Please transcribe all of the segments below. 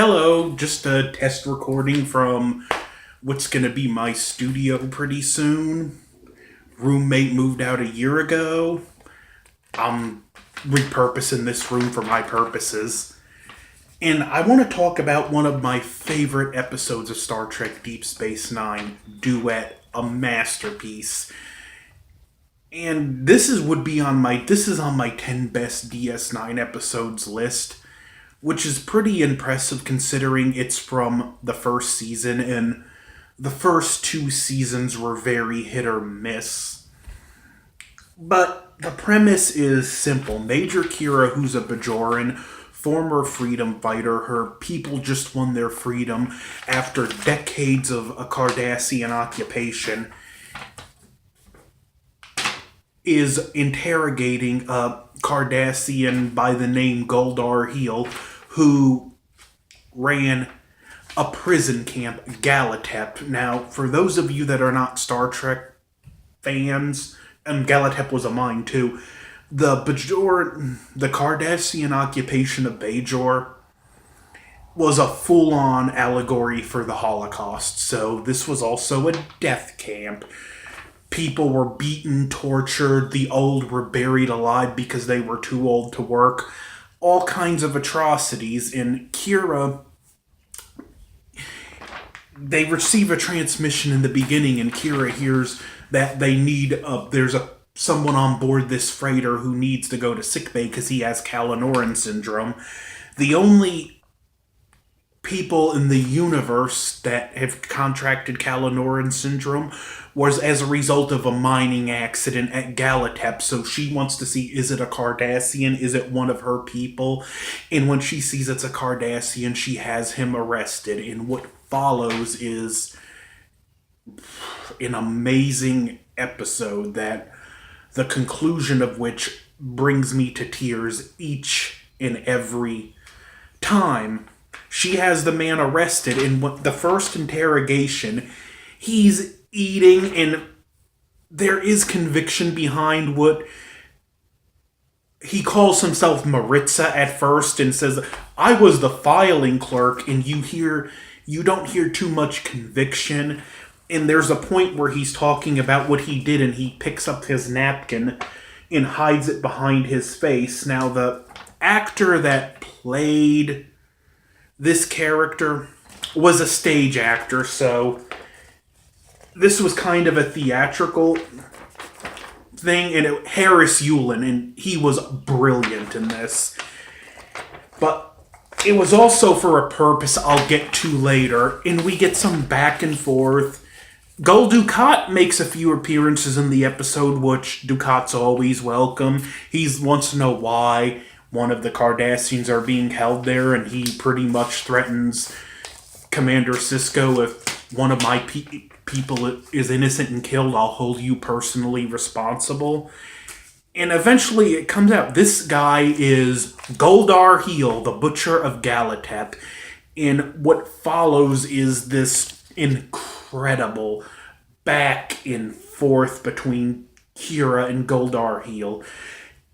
Hello, just a test recording from what's going to be my studio pretty soon. Roommate moved out a year ago. I'm repurposing this room for my purposes. And I want to talk about one of my favorite episodes of Star Trek Deep Space Nine, Duet, a masterpiece. And this is on my 10 best DS9 episodes list, which is pretty impressive considering it's from the first season, and the first two seasons were very hit or miss. But the premise is simple. Major Kira, who's a Bajoran, former freedom fighter, her people just won their freedom after decades of a Cardassian occupation, is interrogating a Cardassian by the name Goldar Heel, who ran a prison camp, Galatep. Now, for those of you that are not Star Trek fans, and Galatep was a mine too, the Cardassian occupation of Bajor was a full-on allegory for the Holocaust. So this was also a death camp. People were beaten, tortured, the old were buried alive because they were too old to work. All kinds of atrocities. And Kira, they receive a transmission in the beginning, and Kira hears that there's someone on board this freighter who needs to go to sickbay because he has Kalanoran syndrome. The only people in the universe that have contracted Kalanoran syndrome was as a result of a mining accident at Galatep. So she wants to see, is it a Cardassian? Is it one of her people? And when she sees it's a Cardassian, she has him arrested. And what follows is an amazing episode that the conclusion of which brings me to tears each and every time. She has the man arrested in the first interrogation. He's eating, and there is conviction behind what he calls himself Maritza at first, and says, I was the filing clerk, and you don't hear too much conviction. And there's a point where he's talking about what he did, and he picks up his napkin and hides it behind his face. Now, the actor that played this character was a stage actor, so this was kind of a theatrical thing, and Harris Yulin, and he was brilliant in this. But it was also for a purpose I'll get to later, and we get some back and forth. Gul Dukat makes a few appearances in the episode, which Dukat's always welcome. He wants to know why one of the Cardassians are being held there, and he pretty much threatens Commander Sisko, if one of my people is innocent and killed, I'll hold you personally responsible. And eventually it comes out, this guy is Goldar Heel, the Butcher of Galatep. And what follows is this incredible back and forth between Kira and Goldar Heel.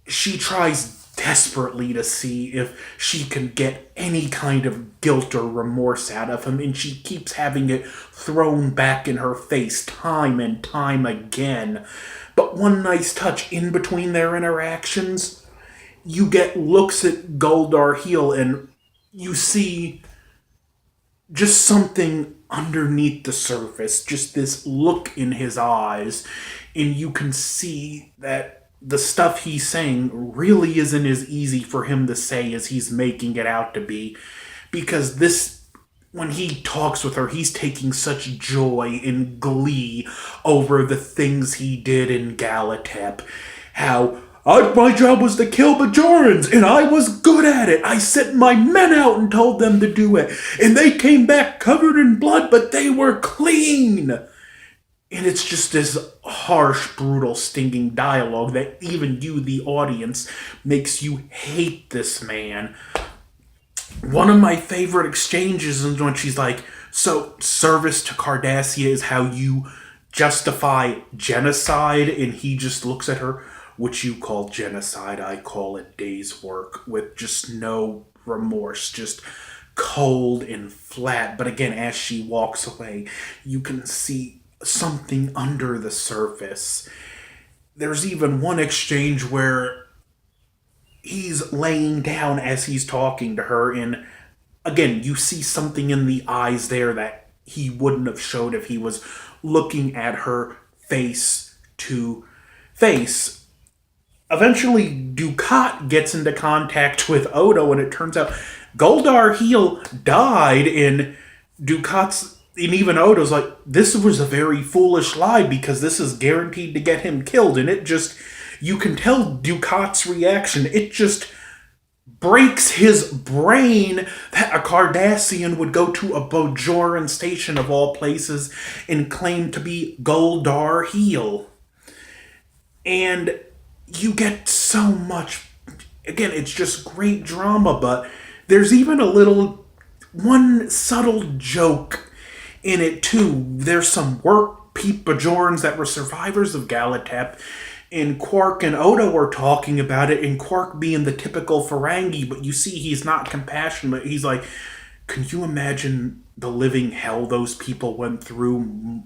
She tries desperately to see if she can get any kind of guilt or remorse out of him, and she keeps having it thrown back in her face time and time again. But one nice touch in between their interactions, you get looks at Goldar Heel, and you see just something underneath the surface, just this look in his eyes, and you can see that the stuff he's saying really isn't as easy for him to say as he's making it out to be. Because when he talks with her, he's taking such joy and glee over the things he did in Galatep. How, my job was to kill Bajorans, and I was good at it. I sent my men out and told them to do it. And they came back covered in blood, but they were clean. And it's just this harsh, brutal, stinging dialogue that even you, the audience, makes you hate this man. One of my favorite exchanges is when she's like, so service to Cardassia is how you justify genocide? And he just looks at her, what you call genocide, I call it day's work, with just no remorse, just cold and flat. But again, as she walks away, you can see something under the surface. There's even one exchange where he's laying down as he's talking to her, and again, you see something in the eyes there that he wouldn't have showed if he was looking at her face to face. Eventually, Ducat gets into contact with Odo, and it turns out Goldar Heel died, and Ducat's and even Odo's like, this was a very foolish lie because this is guaranteed to get him killed, and it just, you can tell Ducat's reaction, it just breaks his brain that a Cardassian would go to a Bajoran station of all places and claim to be Goldar Heel. And you get so much, again, it's just great drama, but there's even one subtle joke in it too. There's some work Bajorans that were survivors of Galatep, and Quark and Odo are talking about it, and Quark being the typical Ferengi, but you see he's not compassionate. He's like, can you imagine the living hell those people went through,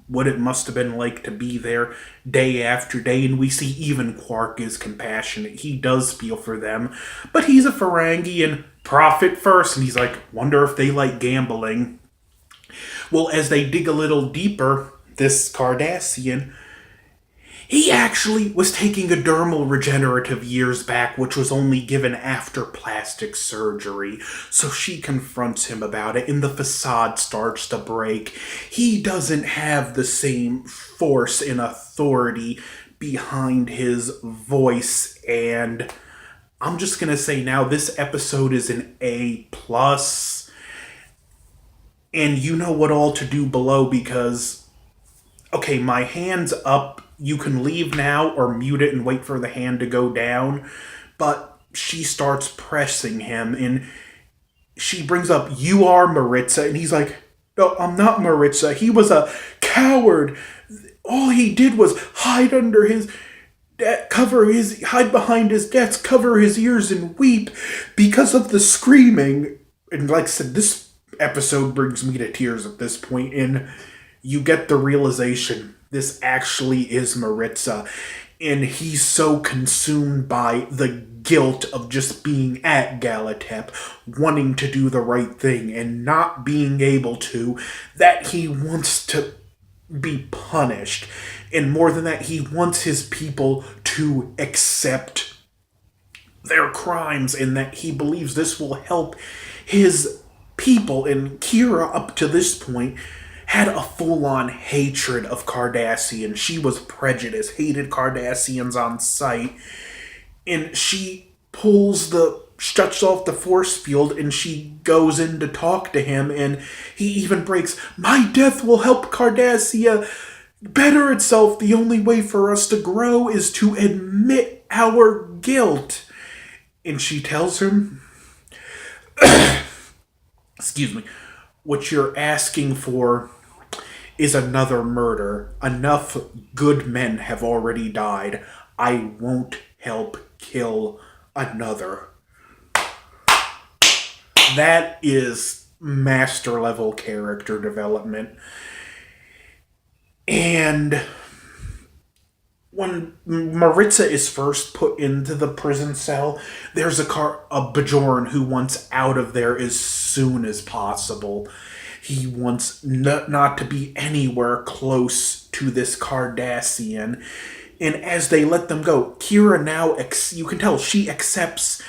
what it must have been like to be there day after day? And we see even Quark is compassionate. He does feel for them, but he's a Ferengi and profit first, and he's like, wonder if they like gambling. Well, as they dig a little deeper, this Cardassian, he actually was taking a dermal regenerative years back, which was only given after plastic surgery. So she confronts him about it, and the facade starts to break. He doesn't have the same force and authority behind his voice, and I'm just gonna say now, this episode is an A+. And you know what all to do below, because, okay, my hand's up. You can leave now or mute it and wait for the hand to go down. But she starts pressing him, and she brings up, you are Maritza. And he's like, no, I'm not Maritza. He was a coward. All he did was hide under his... hide behind his desk, cover his ears, and weep because of the screaming. And like I said, this episode brings me to tears at this point, and you get the realization this actually is Maritza, and he's so consumed by the guilt of just being at Galatep, wanting to do the right thing and not being able to, that he wants to be punished. And more than that, he wants his people to accept their crimes, and that he believes this will help his people. And Kira, up to this point, had a full-on hatred of Cardassians. She was prejudiced, hated Cardassians on sight, and she shuts off the force field, and she goes in to talk to him, and he even breaks, my death will help Cardassia better itself. The only way for us to grow is to admit our guilt. And she tells him, excuse me, what you're asking for is another murder. Enough good men have already died. I won't help kill another. That is master level character development. And when Maritza is first put into the prison cell, there's a Bajoran who wants out of there as soon as possible. He wants not to be anywhere close to this Cardassian. And as they let them go, Kira now, you can tell she accepts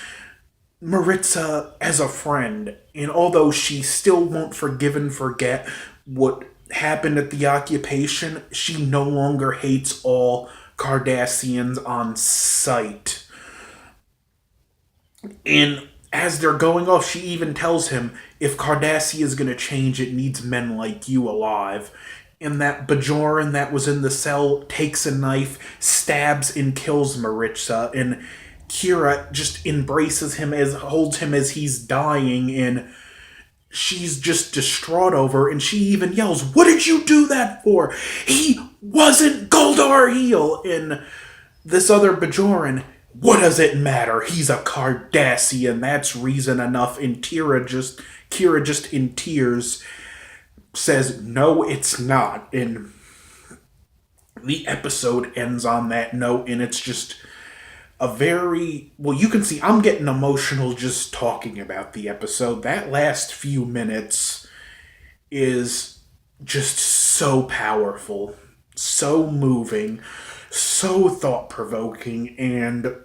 Maritza as a friend. And although she still won't forgive and forget what happened at the occupation, she no longer hates all Cardassians on sight. And as they're going off, she even tells him, if Cardassia is going to change, it needs men like you alive. And that Bajoran that was in the cell takes a knife, stabs and kills Maritza, and Kira just embraces him, holds him as he's dying, and she's just distraught over, and she even yells, what did you do that for? He wasn't Goldar Heel! And this other Bajoran, what does it matter? He's a Cardassian. That's reason enough. And Tira just Kira, just in tears, says, "No, it's not." And the episode ends on that note, and it's just a very, well, you can see I'm getting emotional just talking about the episode. That last few minutes is just so powerful, so moving, so thought-provoking, and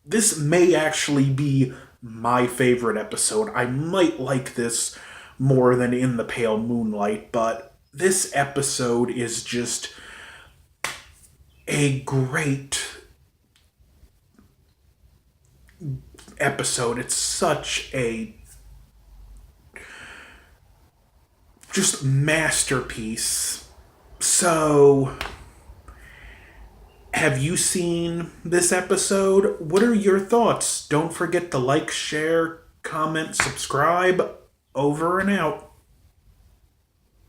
this may actually be my favorite episode. I might like this more than In the Pale Moonlight, but this episode is just a great episode. It's such a just masterpiece. So, have you seen this episode? What are your thoughts? Don't forget to like, share, comment, subscribe. Over and out.